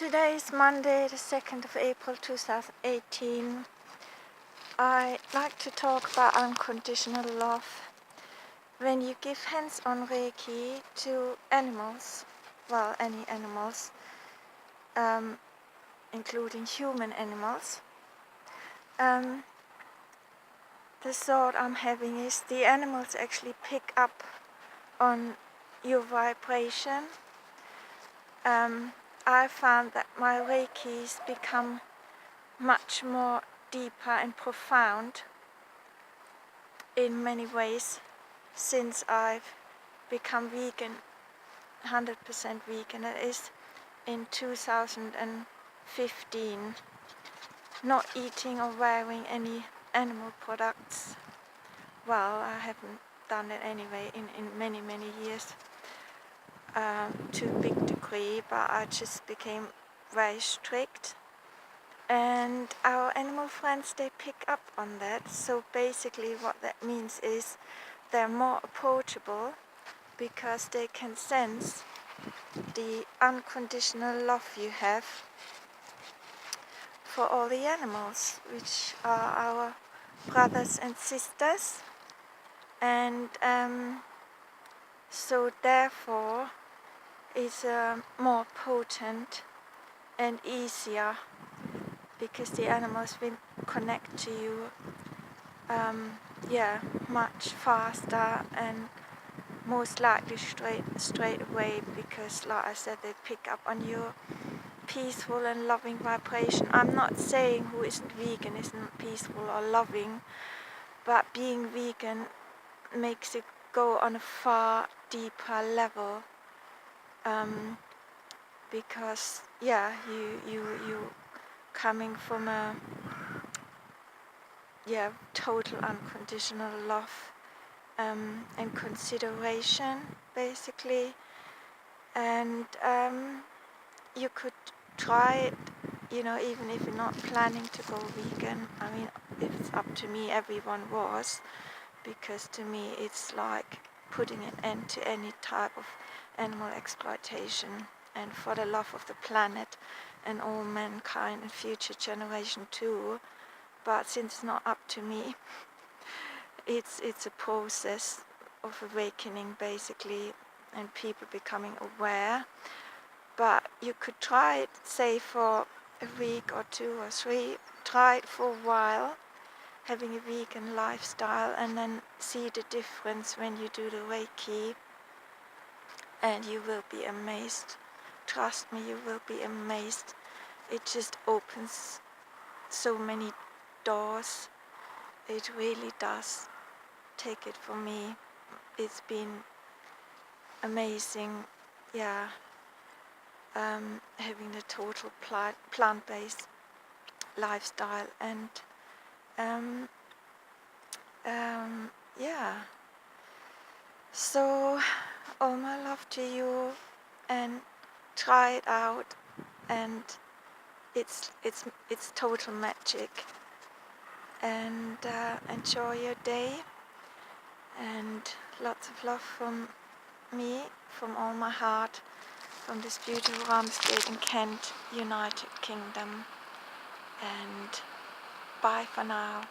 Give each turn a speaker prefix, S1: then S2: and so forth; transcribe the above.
S1: Today is Monday, the 2nd of April 2018. I'd like to talk about unconditional love. When you give hands-on Reiki to animals, well, any animals, including human animals, the thought I'm having is the animals actually pick up on your vibration. I found that my Reikis become much more deeper and profound in many ways since I've become vegan, 100% vegan. It is in 2015, not eating or wearing any animal products. Well, I haven't done it anyway in many years. To a big degree, but I just became very strict, and our animal friends, they pick up on that. So basically what that means is they're more approachable because they can sense the unconditional love you have for all the animals, which are our brothers and sisters, and so therefore is more potent and easier because the animals will connect to you much faster and most likely straight away, because like I said, they pick up on your peaceful and loving vibration. I'm not saying who isn't vegan isn't peaceful or loving, but being vegan makes it go on a far deeper level. Because you coming from a total unconditional love and consideration basically, and you could try it, even if you're not planning to go vegan. I mean, if it's up to me, everyone was, because to me it's like putting an end to any type of animal exploitation, and for the love of the planet and all mankind and future generation too. But since it's not up to me, it's a process of awakening basically, and people becoming aware. But you could try it, say, for a week or 2 or 3, try it for a while, having a vegan lifestyle, and then see the difference when you do the Reiki, and you will be amazed. Trust me, you will be amazed. It just opens so many doors. It really does. Take it from me. It's been amazing, having the total plant-based lifestyle, and so all my love to you, and try it out, and it's total magic. And enjoy your day, and lots of love from me, from all my heart, from this beautiful Ramsgate in Kent, United Kingdom. And bye for now.